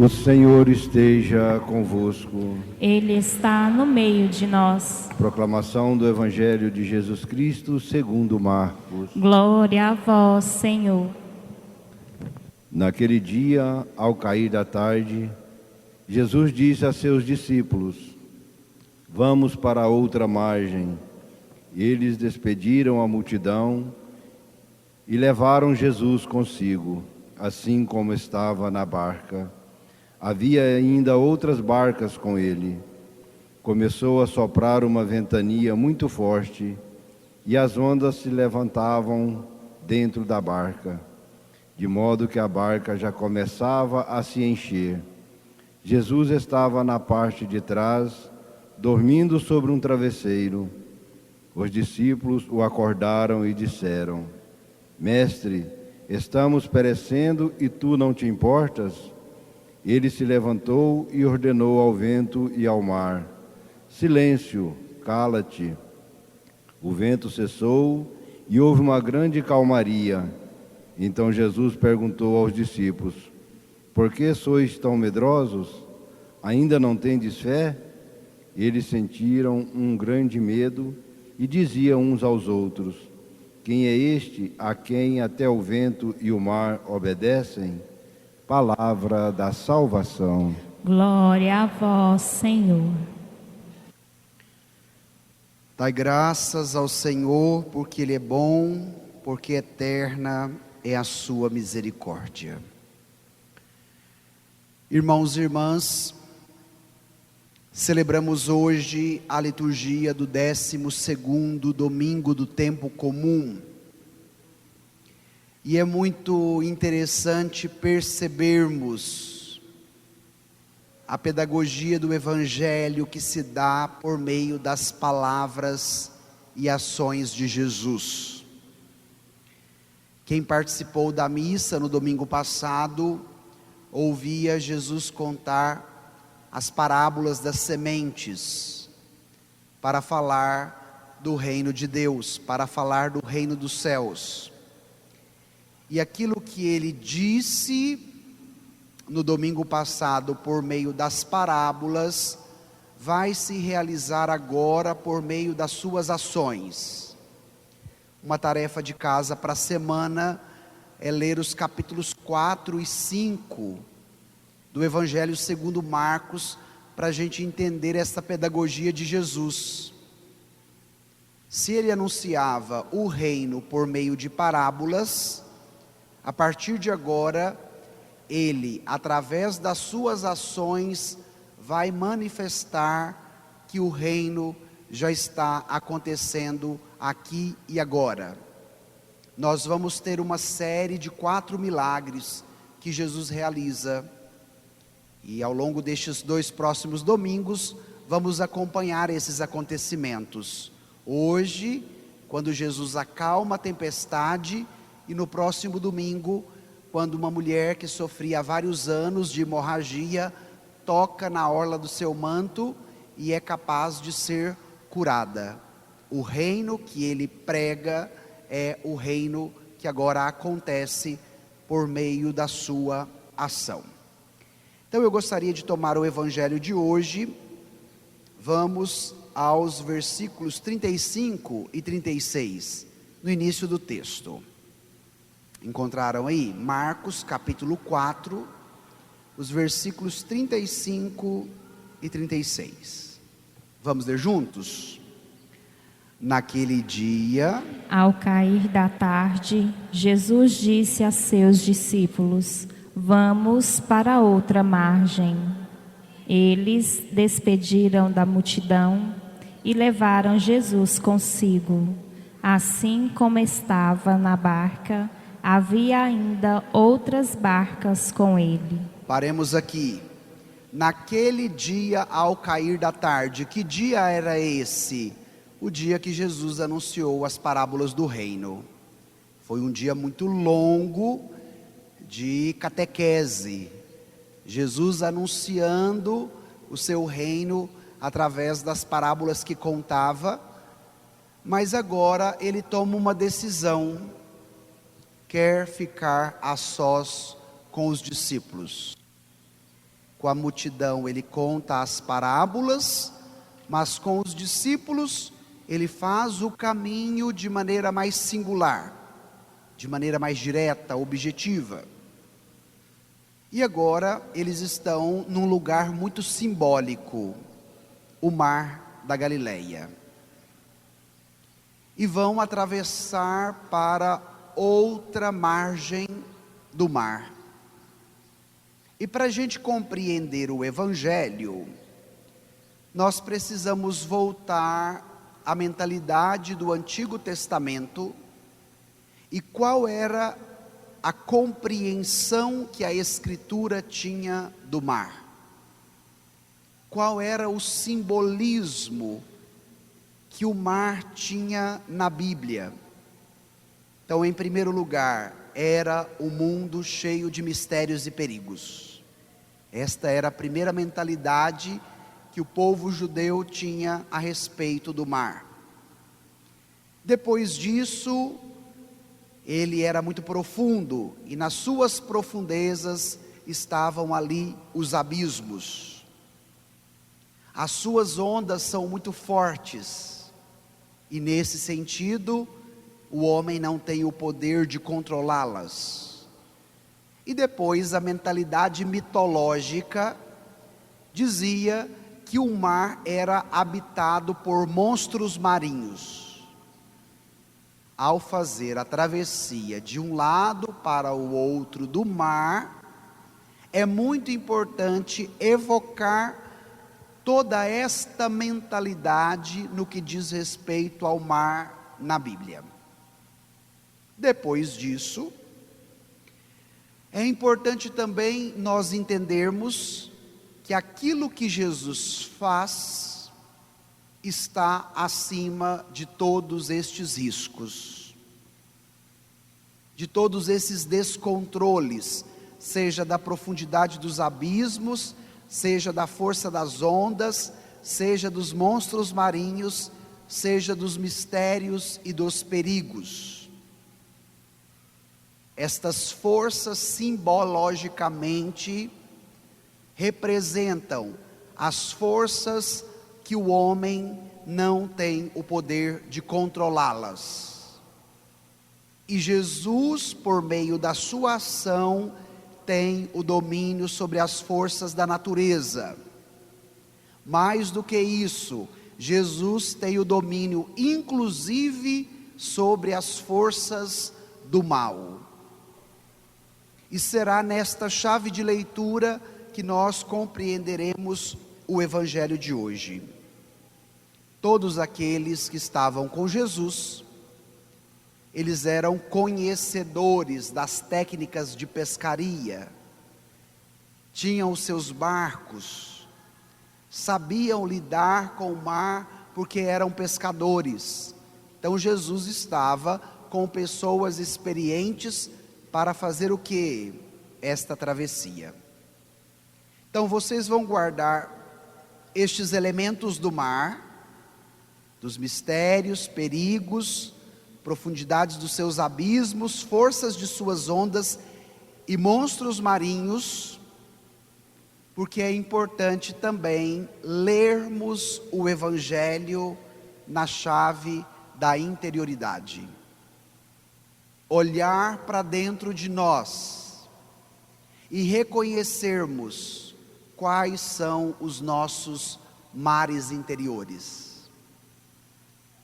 O Senhor esteja convosco. Ele está no meio de nós. Proclamação do Evangelho de Jesus Cristo segundo Marcos. Glória a vós, Senhor. Naquele dia, ao cair da tarde, Jesus disse a seus discípulos: Vamos para a outra margem. Eles despediram a multidão e levaram Jesus consigo, assim como estava na barca. Havia ainda outras barcas com ele. Começou a soprar uma ventania muito forte e as ondas se levantavam dentro da barca, de modo que a barca já começava a se encher. Jesus estava na parte de trás, dormindo sobre um travesseiro. Os discípulos o acordaram e disseram: Mestre, estamos perecendo e tu não te importas? Ele se levantou e ordenou ao vento e ao mar: Silêncio, cala-te. O vento cessou e houve uma grande calmaria. Então Jesus perguntou aos discípulos: Por que sois tão medrosos? Ainda não tendes fé? Eles sentiram um grande medo e diziam uns aos outros: Quem é este a quem até o vento e o mar obedecem? Palavra da salvação. Glória a vós, Senhor. Dai graças ao Senhor, porque Ele é bom, porque eterna é a sua misericórdia. Irmãos e irmãs, celebramos hoje a liturgia do 12º domingo do tempo comum. E é muito interessante percebermos a pedagogia do Evangelho que se dá por meio das palavras e ações de Jesus. Quem participou da missa no domingo passado, ouvia Jesus contar as parábolas das sementes, para falar do reino de Deus, para falar do reino dos céus. E aquilo que ele disse no domingo passado por meio das parábolas, vai se realizar agora por meio das suas ações. Uma tarefa de casa para a semana é ler os capítulos 4 e 5 do Evangelho segundo Marcos, para a gente entender essa pedagogia de Jesus. Se ele anunciava o reino por meio de parábolas, a partir de agora, ele, através das suas ações, vai manifestar que o reino já está acontecendo aqui e agora. Nós vamos ter uma série de 4 milagres que Jesus realiza. E ao longo destes 2 próximos domingos, vamos acompanhar esses acontecimentos. Hoje, quando Jesus acalma a tempestade, e no próximo domingo, quando uma mulher que sofria há vários anos de hemorragia, toca na orla do seu manto e é capaz de ser curada. O reino que ele prega é o reino que agora acontece por meio da sua ação. Então eu gostaria de tomar o evangelho de hoje. Vamos aos versículos 35 e 36, no início do texto. Encontraram aí? Marcos capítulo 4, os versículos 35 e 36. Vamos ler juntos? Naquele dia, Ao cair da tarde, Jesus disse a seus discípulos: Vamos para outra margem. Eles despediram da multidão e levaram Jesus consigo. Assim como estava na barca, havia ainda outras barcas com ele. paremos aqui. Naquele dia, ao cair da tarde, que dia era esse? O dia que Jesus anunciou as parábolas do reino. Foi um dia muito longo de catequese. Jesus anunciando o seu reino através das parábolas que contava, mas agora ele toma uma decisão, quer ficar a sós com os discípulos. Com a multidão ele conta as parábolas, mas com os discípulos ele faz o caminho de maneira mais singular, de maneira mais direta, objetiva. E agora eles estão num lugar muito simbólico, o Mar da Galileia. E vão atravessar para outra margem do mar. E para a gente compreender o Evangelho, nós precisamos voltar à mentalidade do Antigo Testamento e qual era a compreensão que a Escritura tinha do mar. Qual era o simbolismo que o mar tinha na Bíblia? Então, em primeiro lugar, era um mundo cheio de mistérios e perigos. Esta era a primeira mentalidade que o povo judeu tinha a respeito do mar. Depois disso, ele era muito profundo, e nas suas profundezas estavam ali os abismos. As suas ondas são muito fortes, e nesse sentido, o homem não tem o poder de controlá-las. E depois a mentalidade mitológica dizia que o mar era habitado por monstros marinhos. Ao fazer a travessia de um lado para o outro do mar, é muito importante evocar toda esta mentalidade no que diz respeito ao mar na Bíblia. Depois disso, é importante também nós entendermos que aquilo que Jesus faz está acima de todos estes riscos, de todos esses descontroles, seja da profundidade dos abismos, seja da força das ondas, seja dos monstros marinhos, seja dos mistérios e dos perigos. Estas forças simbologicamente representam as forças que o homem não tem o poder de controlá-las. E Jesus, por meio da sua ação, tem o domínio sobre as forças da natureza. Mais do que isso, Jesus tem o domínio, inclusive, sobre as forças do mal. E será nesta chave de leitura que nós compreenderemos o Evangelho de hoje. Todos aqueles que estavam com Jesus, eles eram conhecedores das técnicas de pescaria, tinham os seus barcos, sabiam lidar com o mar porque eram pescadores. Então Jesus estava com pessoas experientes para fazer o que? Esta travessia. Então vocês vão guardar estes elementos do mar, dos mistérios, perigos, profundidades dos seus abismos, forças de suas ondas e monstros marinhos, porque é importante também lermos o Evangelho na chave da interioridade. Olhar para dentro de nós e reconhecermos quais são os nossos mares interiores.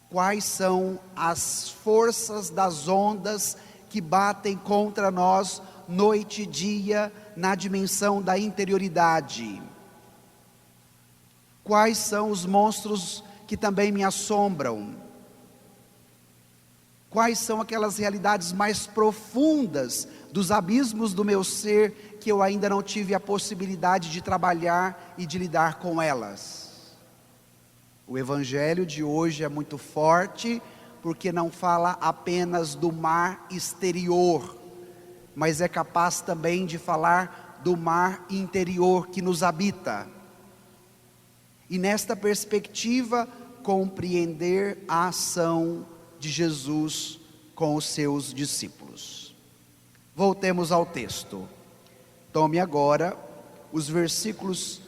Quais são as forças das ondas que batem contra nós noite e dia na dimensão da interioridade? Quais são os monstros que também me assombram? Quais são aquelas realidades mais profundas dos abismos do meu ser que eu ainda não tive a possibilidade de trabalhar e de lidar com elas? O Evangelho de hoje é muito forte, porque não fala apenas do mar exterior, mas é capaz também de falar do mar interior que nos habita. E nesta perspectiva, compreender a ação de Jesus com os seus discípulos. Voltemos ao texto. Tome agora os versículos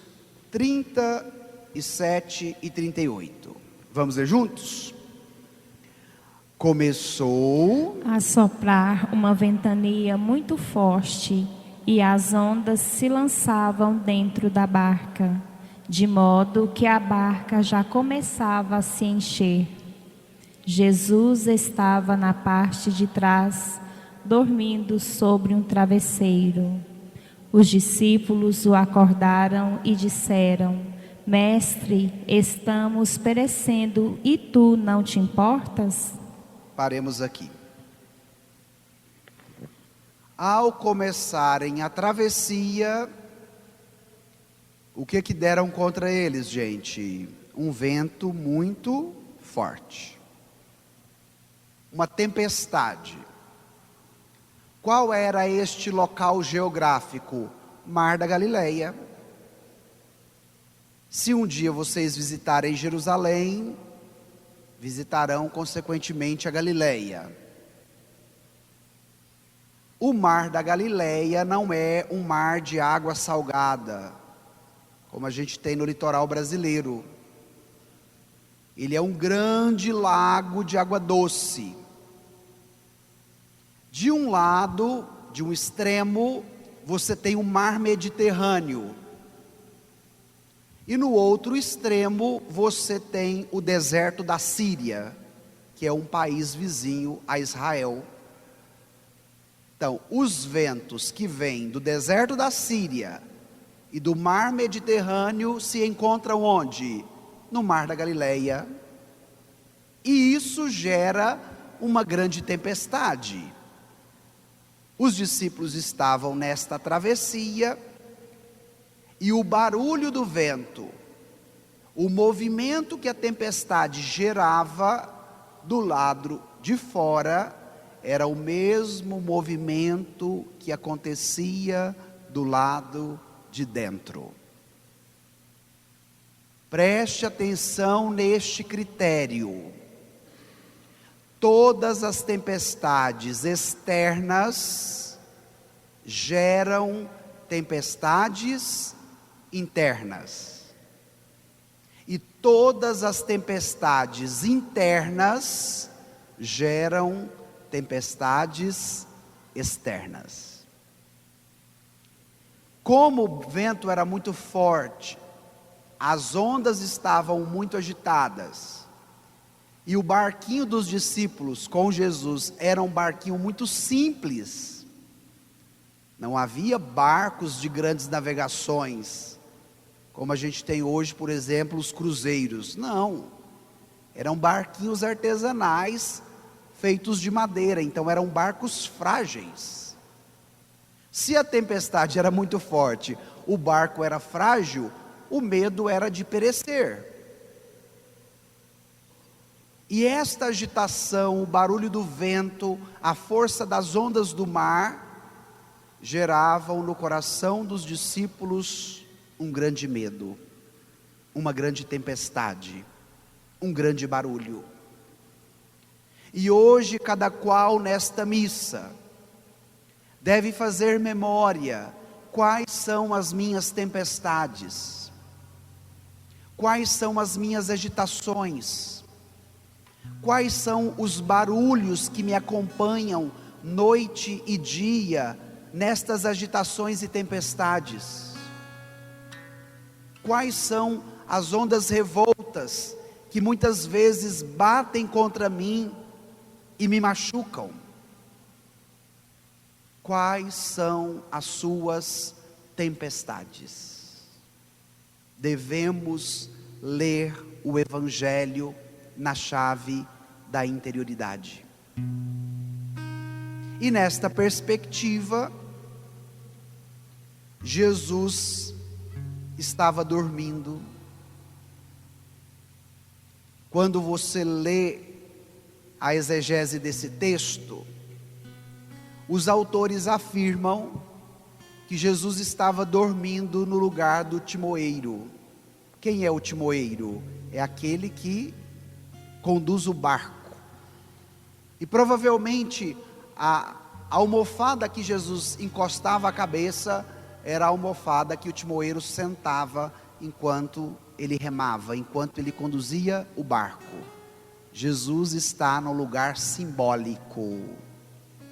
37 e 38. Vamos ler juntos? Começou a soprar uma ventania muito forte, e as ondas se lançavam dentro da barca, de modo que a barca já começava a se encher. Jesus estava na parte de trás, dormindo sobre um travesseiro. Os discípulos o acordaram e disseram: Mestre, estamos perecendo e tu não te importas? Paremos aqui. Ao começarem a travessia, o que deram contra eles, gente? Um vento muito forte. Uma tempestade. Qual era este local geográfico? Mar da Galileia. Se um dia vocês visitarem Jerusalém, visitarão consequentemente a Galileia. O mar da Galileia não é um mar de água salgada, como a gente tem no litoral brasileiro. Ele é um grande lago de água doce. De um lado, de um extremo, você tem o mar Mediterrâneo. E no outro extremo, você tem o deserto da Síria, que é um país vizinho a Israel. Então, os ventos que vêm do deserto da Síria e do mar Mediterrâneo se encontram onde? No mar da Galileia. E isso gera uma grande tempestade. Os discípulos estavam nesta travessia e o barulho do vento, o movimento que a tempestade gerava do lado de fora, era o mesmo movimento que acontecia do lado de dentro. Preste atenção neste critério. Todas as tempestades externas geram tempestades internas. E todas as tempestades internas geram tempestades externas. Como o vento era muito forte, as ondas estavam muito agitadas, e o barquinho dos discípulos com Jesus era um barquinho muito simples. Não havia barcos de grandes navegações, como a gente tem hoje, por exemplo, os cruzeiros. Não, eram barquinhos artesanais, feitos de madeira, então eram barcos frágeis. Se a tempestade era muito forte, o barco era frágil, o medo era de perecer. E esta agitação, o barulho do vento, a força das ondas do mar, geravam no coração dos discípulos um grande medo, uma grande tempestade, um grande barulho. E hoje cada qual nesta missa deve fazer memória: quais são as minhas tempestades, quais são as minhas agitações, quais são os barulhos que me acompanham noite e dia nestas agitações e tempestades, quais são as ondas revoltas que muitas vezes batem contra mim e me machucam. Quais são as suas tempestades? Devemos ler o Evangelho na chave da interioridade. E nesta perspectiva, Jesus estava dormindo. Quando você lê a exegese desse texto, os autores afirmam que Jesus estava dormindo no lugar do timoeiro. Quem é o timoeiro? É aquele que conduz o barco. E provavelmente a almofada que Jesus encostava a cabeça era a almofada que o timoeiro sentava enquanto ele remava, enquanto ele conduzia o barco. Jesus está no lugar simbólico.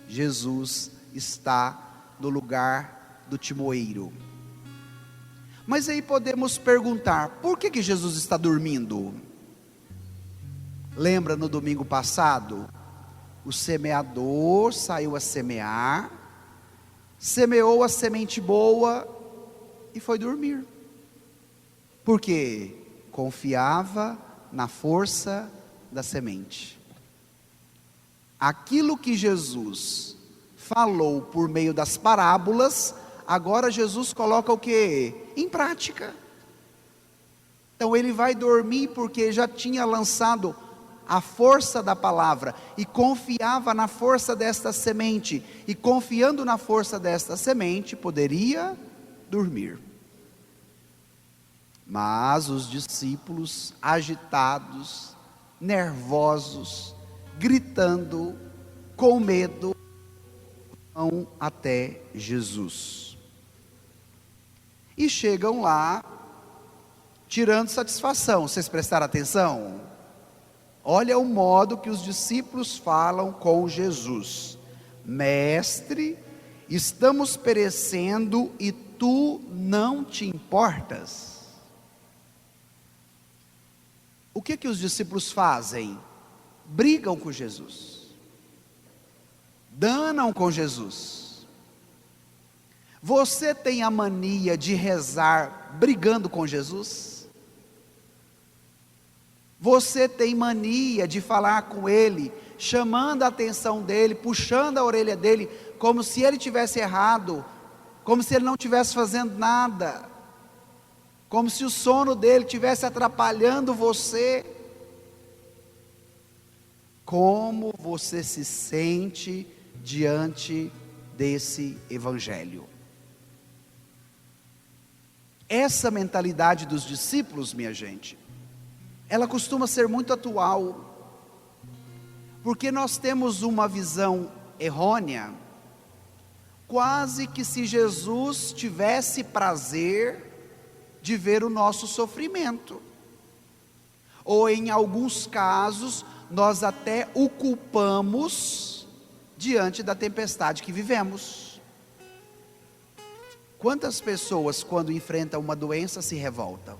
Jesus está no lugar do timoeiro. Mas aí podemos perguntar, por que Jesus está dormindo? Lembra no domingo passado? O semeador saiu a semear, semeou a semente boa e foi dormir. Por quê? Confiava na força da semente. Aquilo que Jesus falou por meio das parábolas, agora Jesus coloca o quê? Em prática. Então ele vai dormir porque já tinha lançado a força da palavra e confiava na força desta semente, e confiando na força desta semente, poderia dormir. Mas os discípulos, agitados, nervosos, gritando, com medo, vão até Jesus. E chegam lá, tirando satisfação. Vocês prestaram atenção? Olha o modo que os discípulos falam com Jesus: Mestre, estamos perecendo e tu não te importas? O que os discípulos fazem? Brigam com Jesus, danam com Jesus. Você tem a mania de rezar brigando com Jesus? Você tem mania de falar com Ele, chamando a atenção dEle, puxando a orelha dEle, como se Ele tivesse errado, como se Ele não estivesse fazendo nada, como se o sono dEle estivesse atrapalhando você? Como você se sente diante desse Evangelho? Essa mentalidade dos discípulos, minha gente, ela costuma ser muito atual, porque nós temos uma visão errônea, quase que se Jesus tivesse prazer de ver o nosso sofrimento, ou em alguns casos, nós até o culpamos diante da tempestade que vivemos. Quantas pessoas, quando enfrentam uma doença, se revoltam?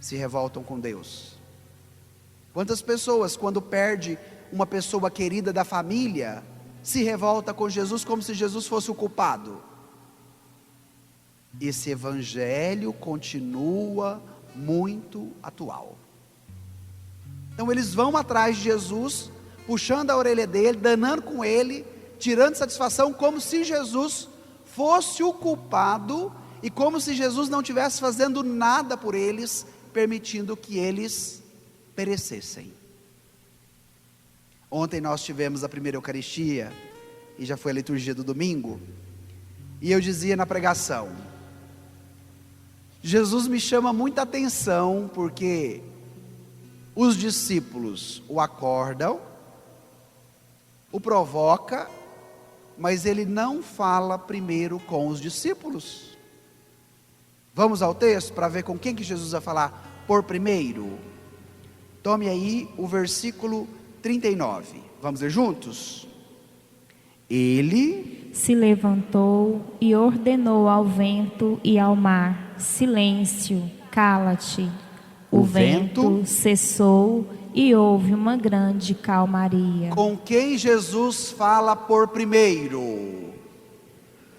Se revoltam com Deus. Quantas pessoas, quando perde uma pessoa querida da família, se revolta com Jesus como se Jesus fosse o culpado? Esse Evangelho continua muito atual. Então eles vão atrás de Jesus, puxando a orelha dele, danando com ele, tirando satisfação, como se Jesus fosse o culpado, e como se Jesus não estivesse fazendo nada por eles, permitindo que eles perecessem. Ontem nós tivemos a primeira Eucaristia, e já foi a liturgia do domingo, e eu dizia na pregação, Jesus me chama muita atenção, porque os discípulos o acordam, o provoca, mas ele não fala primeiro com os discípulos. Vamos ao texto para ver com quem que Jesus vai falar por primeiro. Tome aí o versículo 39. Vamos ler juntos? Ele se levantou e ordenou ao vento e ao mar: silêncio, cala-te. O vento cessou e houve uma grande calmaria. Com quem Jesus fala por primeiro?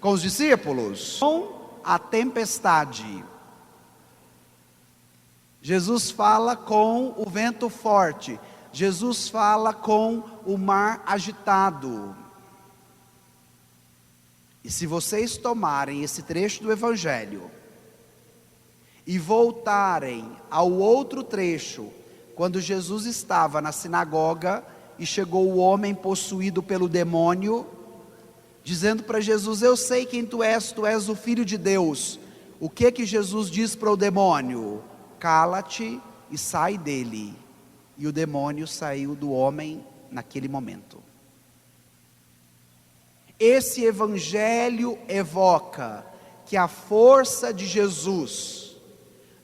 Com os discípulos? Com a tempestade. Jesus fala com o vento forte. Jesus fala com o mar agitado. E se vocês tomarem esse trecho do Evangelho e voltarem ao outro trecho, quando Jesus estava na sinagoga e chegou o homem possuído pelo demônio, dizendo para Jesus: eu sei quem tu és o Filho de Deus. O que Jesus diz para o demônio? Cala-te e sai dele. E o demônio saiu do homem naquele momento. Esse Evangelho evoca que a força de Jesus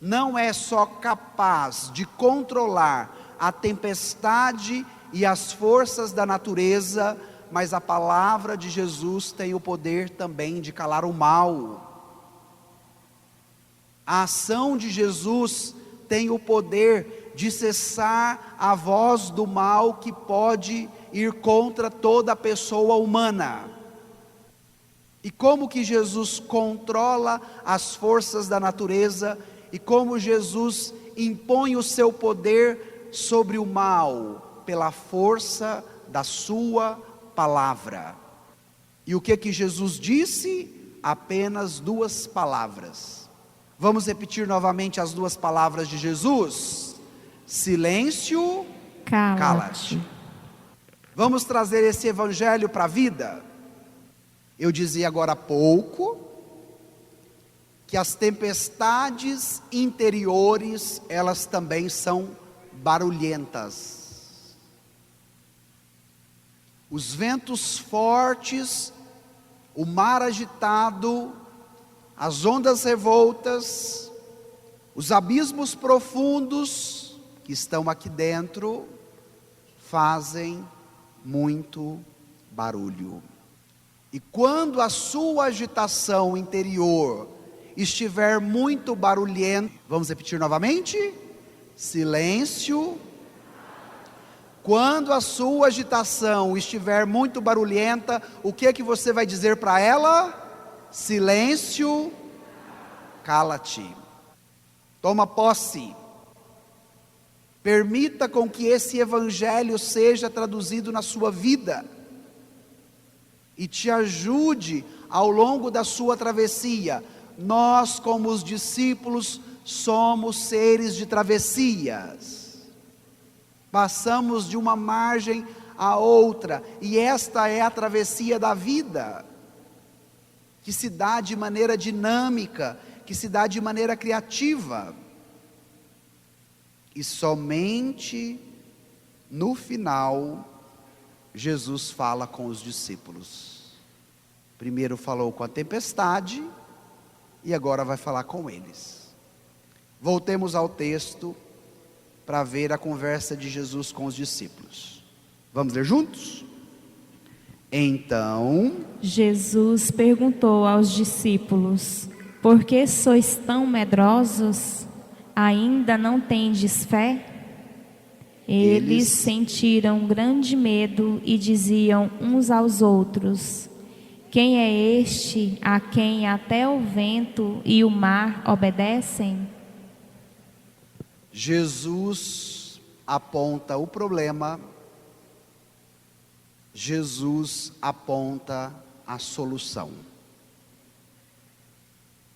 não é só capaz de controlar a tempestade e as forças da natureza, mas a palavra de Jesus tem o poder também de calar o mal. A ação de Jesus tem o poder de cessar a voz do mal que pode ir contra toda a pessoa humana. E como que Jesus controla as forças da natureza e como Jesus impõe o seu poder sobre o mal? Pela força da sua palavra. E o que Jesus disse? Apenas 2 palavras. Vamos repetir novamente as 2 palavras de Jesus: silêncio, cala-te. Vamos trazer esse evangelho para a vida? Eu dizia agora há pouco que as tempestades interiores, elas também são barulhentas. Os ventos fortes, o mar agitado, as ondas revoltas, os abismos profundos que estão aqui dentro, fazem muito barulho. E quando a sua agitação interior estiver muito barulhenta, vamos repetir novamente? Silêncio. Quando a sua agitação estiver muito barulhenta, o que é que você vai dizer para ela? Silêncio, cala-te. Toma posse. Permita com que esse evangelho seja traduzido na sua vida e te ajude ao longo da sua travessia. Nós, como os discípulos, somos seres de travessias. Passamos de uma margem a outra, e esta é a travessia da vida, que se dá de maneira dinâmica, que se dá de maneira criativa. E somente no final, Jesus fala com os discípulos. Primeiro falou com a tempestade, e agora vai falar com eles. Voltemos ao texto, para ver a conversa de Jesus com os discípulos. Vamos ler juntos? Então, Jesus perguntou aos discípulos: por que sois tão medrosos? Ainda não tendes fé? Eles sentiram grande medo e diziam uns aos outros: quem é este a quem até o vento e o mar obedecem? Jesus aponta o problema, Jesus aponta a solução.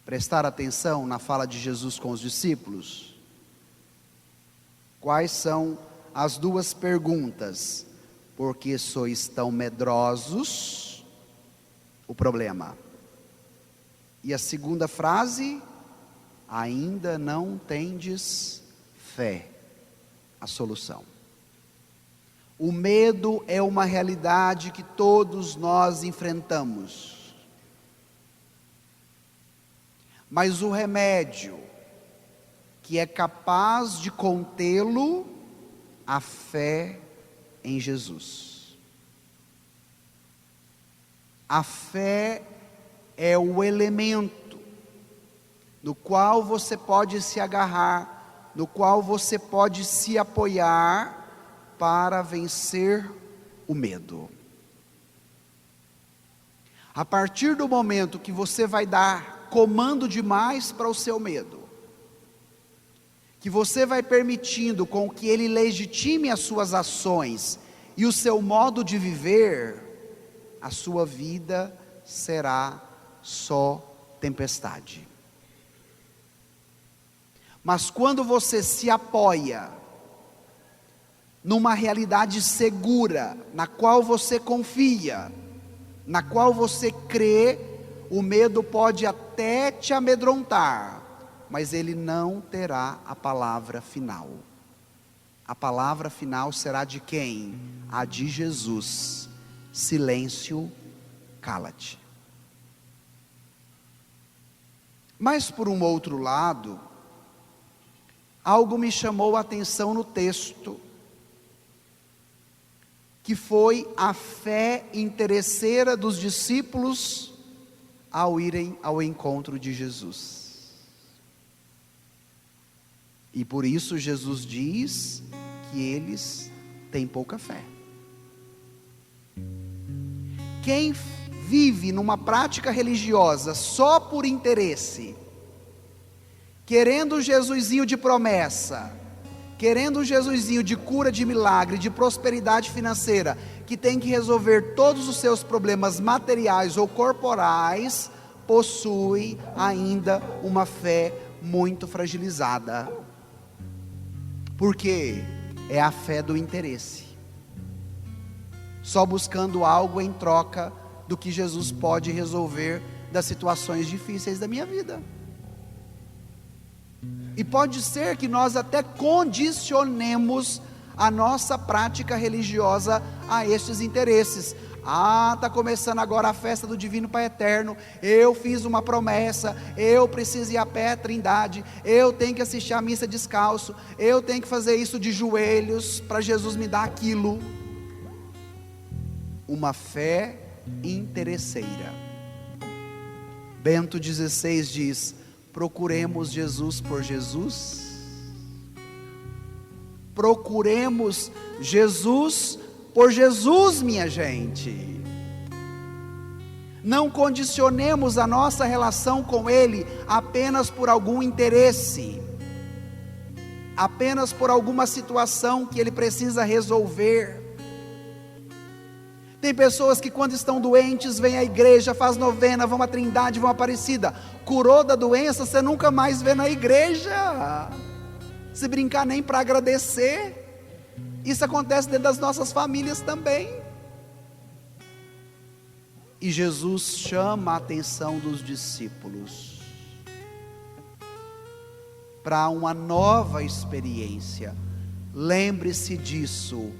Prestar atenção na fala de Jesus com os discípulos. Quais são as 2 perguntas? Por que sois tão medrosos? O problema. E a segunda frase: ainda não tendes fé, a solução. O medo é uma realidade que todos nós enfrentamos. Mas o remédio que é capaz de contê-lo, a fé em Jesus. A fé é o elemento no qual você pode se agarrar, no qual você pode se apoiar para vencer o medo. A partir do momento que você vai dar comando demais para o seu medo, que você vai permitindo com que ele legitime as suas ações e o seu modo de viver, a sua vida será só tempestade. Mas quando você se apoia numa realidade segura, na qual você confia, na qual você crê, o medo pode até te amedrontar, mas ele não terá a palavra final. A palavra final será de quem? A de Jesus. Silêncio, cala-te. Mas por um outro lado, algo me chamou a atenção no texto, que foi a fé interesseira dos discípulos ao irem ao encontro de Jesus. E por isso Jesus diz que eles têm pouca fé. Quem vive numa prática religiosa só por interesse, querendo um Jesusinho de promessa, querendo um Jesusinho de cura, de milagre, de prosperidade financeira, que tem que resolver todos os seus problemas materiais ou corporais, possui ainda uma fé muito fragilizada. Porque é a fé do interesse, só buscando algo em troca do que Jesus pode resolver das situações difíceis da minha vida. E pode ser que nós até condicionemos a nossa prática religiosa a estes interesses. Está começando agora a festa do Divino Pai Eterno, eu fiz uma promessa, eu preciso ir a pé à Trindade, eu tenho que assistir a missa descalço, eu tenho que fazer isso de joelhos, para Jesus me dar aquilo. Uma fé interesseira. Bento XVI diz: procuremos Jesus por Jesus. Procuremos Jesus por Jesus, minha gente. Não condicionemos a nossa relação com Ele apenas por algum interesse, apenas por alguma situação que Ele precisa resolver. Tem pessoas que quando estão doentes, vêm à igreja, faz novena, vão à Trindade, vão à Aparecida. Curou da doença, você nunca mais vê na igreja. Se brincar, nem para agradecer. Isso acontece dentro das nossas famílias também. E Jesus chama a atenção dos discípulos para uma nova experiência. Lembre-se disso.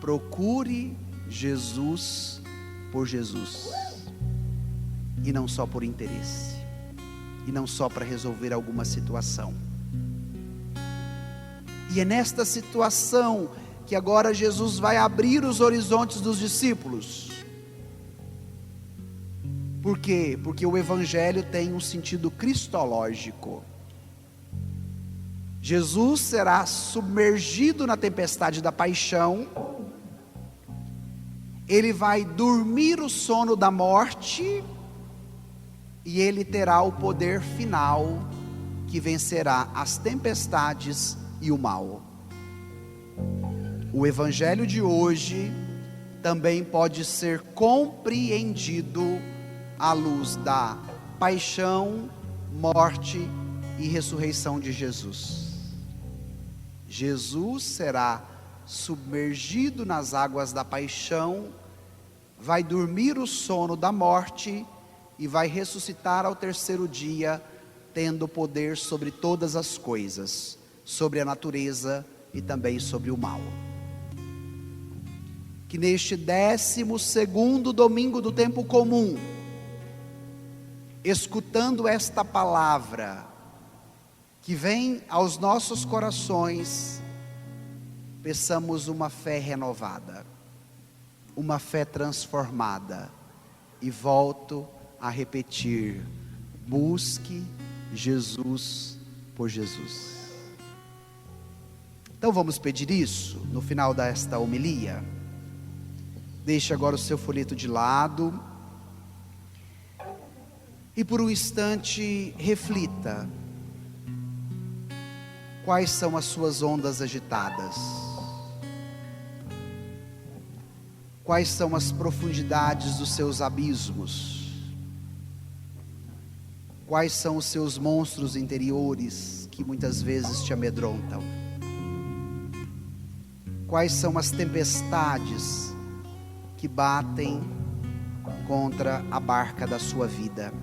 Procure Jesus por Jesus, e não só por interesse, e não só para resolver alguma situação. E é nesta situação que agora Jesus vai abrir os horizontes dos discípulos. Por quê? Porque o Evangelho tem um sentido cristológico. Jesus será submergido na tempestade da paixão, Ele vai dormir o sono da morte, e Ele terá o poder final, que vencerá as tempestades e o mal. O Evangelho de hoje também pode ser compreendido à luz da paixão, morte e ressurreição de Jesus. Jesus será submergido nas águas da paixão, vai dormir o sono da morte e vai ressuscitar ao terceiro dia, tendo poder sobre todas as coisas, sobre a natureza e também sobre o mal. Que neste 12º domingo do tempo comum, escutando esta palavra que vem aos nossos corações, peçamos uma fé renovada, uma fé transformada. E volto a repetir: busque Jesus por Jesus. Então vamos pedir isso no final desta homilia. Deixe agora o seu folheto de lado e por um instante reflita: quais são as suas ondas agitadas? Quais são as profundidades dos seus abismos? Quais são os seus monstros interiores que muitas vezes te amedrontam? Quais são as tempestades que batem contra a barca da sua vida?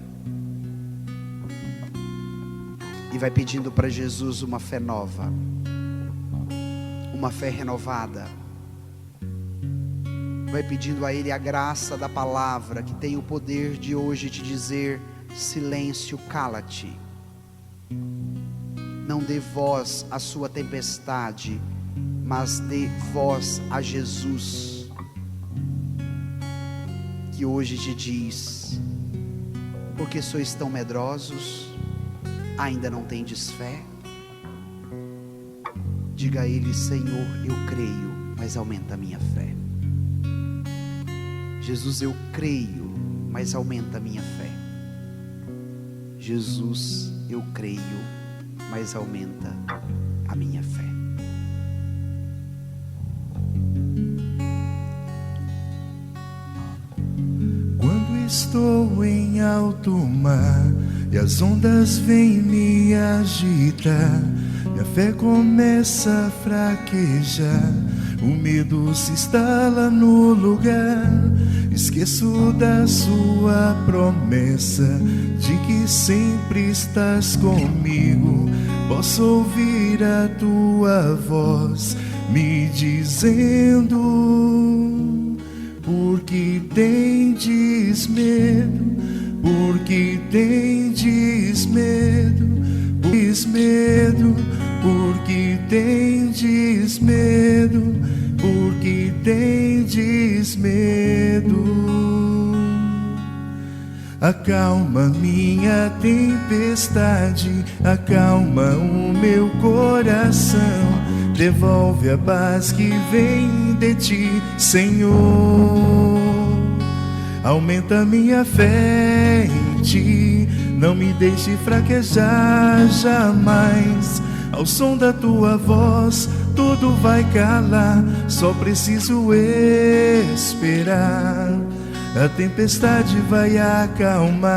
E vai pedindo para Jesus uma fé nova, uma fé renovada. Vai pedindo a Ele a graça da palavra, que tem o poder de hoje te dizer: silêncio, cala-te. não dê voz à sua tempestade, mas dê voz a Jesus, que hoje te diz: por que sois tão medrosos? Ainda não tendes fé? Diga a Ele: Senhor, eu creio, mas aumenta a minha fé. Jesus, eu creio, mas aumenta a minha fé. Jesus, eu creio, mas aumenta a minha fé. Quando estou em alto mar e as ondas vêm me agitar, e a fé começa a fraquejar, o medo se instala no lugar. Esqueço da sua promessa de que sempre estás comigo. Posso ouvir a tua voz me dizendo: por que tendes medo? Por que tendes medo? Tendes medo? Por que tendes medo? Por que tendes medo? Acalma minha tempestade, acalma o meu coração, devolve a paz que vem de ti, Senhor. Aumenta minha fé em ti, não me deixe fraquejar jamais. Ao som da tua voz tudo vai calar, só preciso esperar. A tempestade vai acalmar.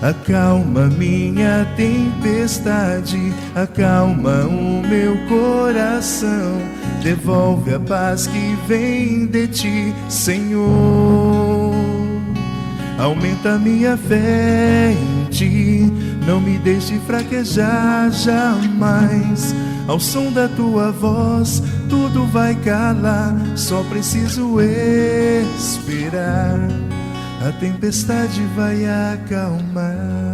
Acalma minha tempestade, acalma o meu coração, devolve a paz que vem de ti, Senhor. Aumenta minha fé em ti, não me deixe fraquejar jamais. Ao som da tua voz tudo vai calar, só preciso esperar. A tempestade vai acalmar.